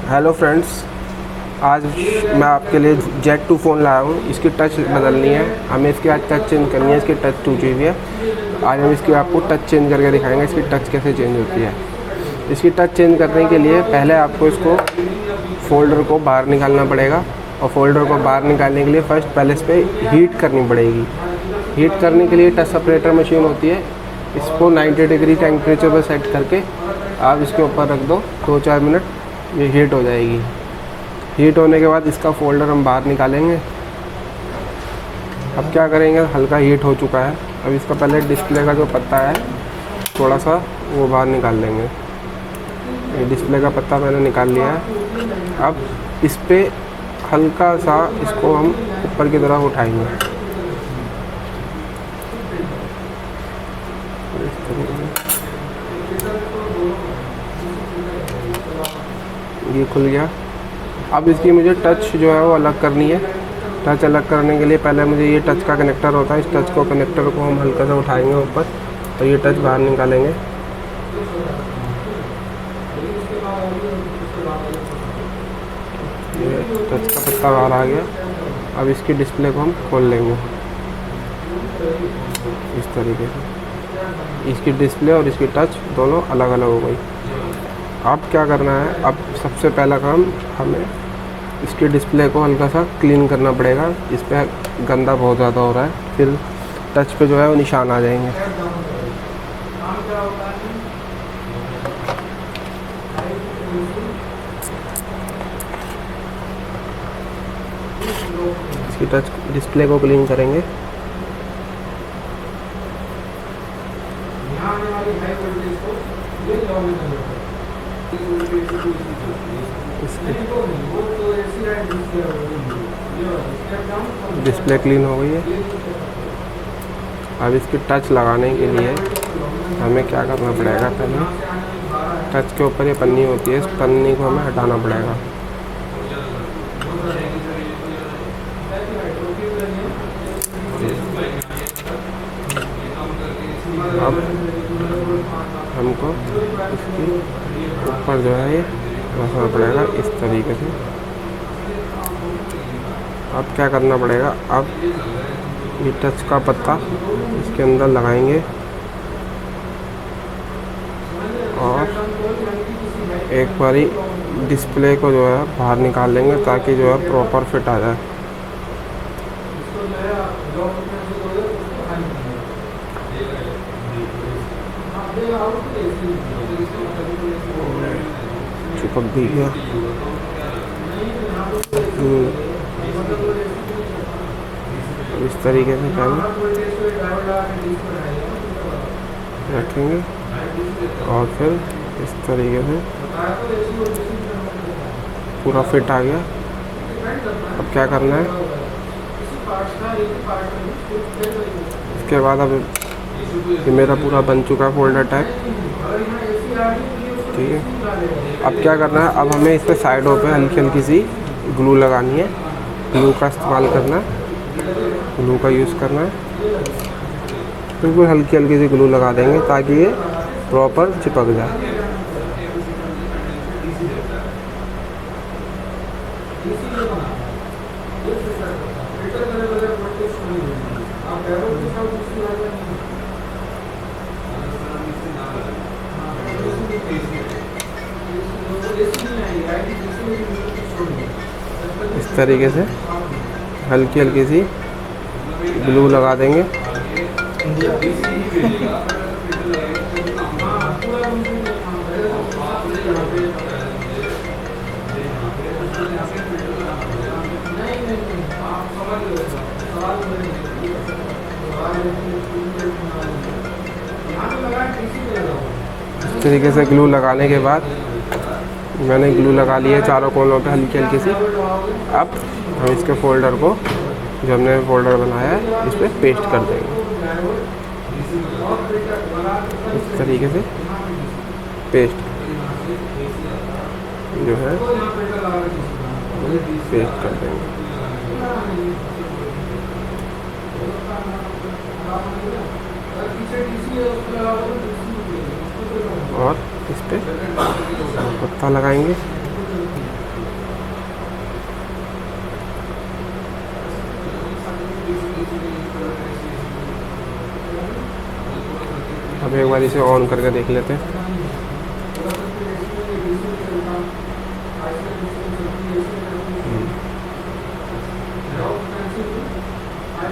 Hello friends, आज मैं आपके लिए Z2 फ़ोन लाया हूँ। इसकी टच बदलनी है, हमें इसकी आज टच चेंज करनी है। इसकी टच टूटी हुई है। आज हम इसकी आपको टच चेंज करके दिखाएंगे, इसकी टच कैसे चेंज होती है। इसकी टच चेंज करने के लिए पहले आपको इसको फ़ोल्डर को बाहर निकालना पड़ेगा, और फ़ोल्डर को बाहर निकालने के लिए पहले इस पर हीट करनी पड़ेगी। हीट करने के लिए टच सेपरेटर मशीन होती है, इसको 90 डिग्री टेम्परेचर पर सेट करके आप इसके ऊपर रख दो। 2-4 मिनट ये हीट हो जाएगी। हीट होने के बाद इसका फ़ोल्डर हम बाहर निकालेंगे। अब क्या करेंगे, हल्का हीट हो चुका है। अब इसका पहले डिस्प्ले का जो पत्ता है थोड़ा सा वो बाहर निकाल लेंगे। ये डिस्प्ले का पत्ता मैंने निकाल लिया है। अब इस पर हल्का सा इसको हम ऊपर की तरफ उठाएंगे। ये खुल गया। अब इसकी मुझे टच जो है वो अलग करनी है। टच अलग करने के लिए पहले मुझे ये टच का कनेक्टर होता है, इस टच को कनेक्टर को हम हल्का सा उठाएंगे ऊपर, तो ये टच बाहर निकालेंगे। ये टच का पत्ता बाहर आ गया। अब इसकी डिस्प्ले को हम खोल लेंगे इस तरीके से। इसकी डिस्प्ले और इसकी टच दोनों अलग अलग हो गई। अब क्या करना है, अब सबसे पहला काम हमें इसके डिस्प्ले को हल्का सा क्लीन करना पड़ेगा। इस पर गंदा बहुत ज़्यादा हो रहा है, फिर टच पे जो है वो निशान आ जाएंगे। इसकी टच डिस्प्ले को क्लीन करेंगे। डिस्प्ले क्लीन हो गई है। अब इसकी टच लगाने के लिए हमें क्या करना पड़ेगा, पहले टच के ऊपर ये पन्नी होती है, इस पन्नी को हमें हटाना पड़ेगा। अब हमको इसके ऊपर जो है ये रखना पड़ेगा इस तरीके से। अब क्या करना पड़ेगा, अब ये टच का पत्ता इसके अंदर लगाएंगे और एक बारी डिस्प्ले को जो है बाहर निकाल लेंगे, ताकि जो है प्रॉपर फिट आ जाए। चिपक भी गया। इस तरीके से पहले रखेंगे और फिर इस तरीके से पूरा फिट आ गया। अब क्या करना है, इसके बाद अब ये मेरा पूरा बन चुका फोल्डर टाइप, ठीक है। अब क्या करना है, अब हमें इस पर साइडों पे हल्की हल्की सी ग्लू लगानी है। ग्लू का इस्तेमाल करना है, ग्लू का यूज़ करना है। बिल्कुल हल्की हल्की सी ग्लू लगा देंगे ताकि ये प्रॉपर चिपक जाए। इस तरीके से हल्की हल्की सी ग्लू लगा देंगे। इस तरीके से ग्लू लगाने के बाद मैंने ग्लू लगा ली है चारों कोनों पे हल्की हल्की सी। अब हम इसके फोल्डर को, जो हमने फोल्डर बनाया है, इस पर पेस्ट कर देंगे इस तरीके से। पेस्ट जो है पेस्ट कर देंगे। और इस पर पत्ता लगाएंगे। अब एक बार इसे ऑन करके देख लेते हैं।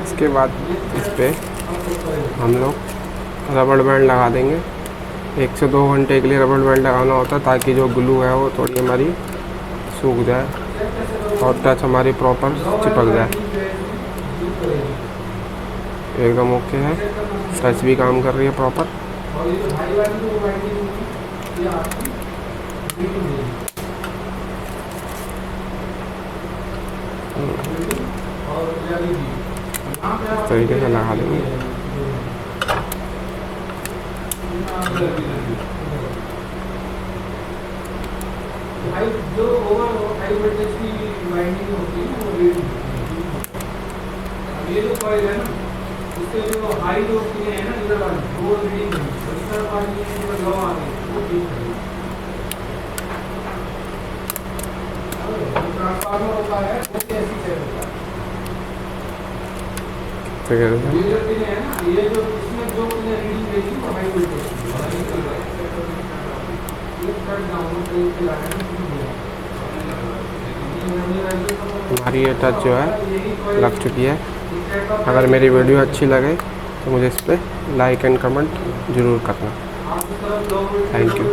इसके बाद इस पर हम लोग रबड़ बैंड लगा देंगे। 1 से 2 घंटे के लिए रबड़ बैंड लगाना होता है ताकि जो ग्लू है वो थोड़ी हमारी सूख जाए और टच हमारी प्रॉपर चिपक जाए। एकदम ओके है, टच भी काम कर रही है प्रॉपर। इस तरीके से लगा देंगे। जो हाई वोल्टेज की वाइंडिंग होती है वो रीड ये जो कॉइल है ना इसके जो हाई जो है ना इधर वाली वो रीडिंग है, इधर वाली जो लो आ गई वो ठीक है। ट्रांसफार्मर होता है वो कैसी है होता है, ये जो पिन है ना ये जो इसमें जो पिन रीडिंग देगी वो हाई वोल्टेज हमारी ये टच जो है लग चुकी है। अगर मेरी वीडियो अच्छी लगे तो मुझे इस पर लाइक एंड कमेंट ज़रूर करना। Thank you.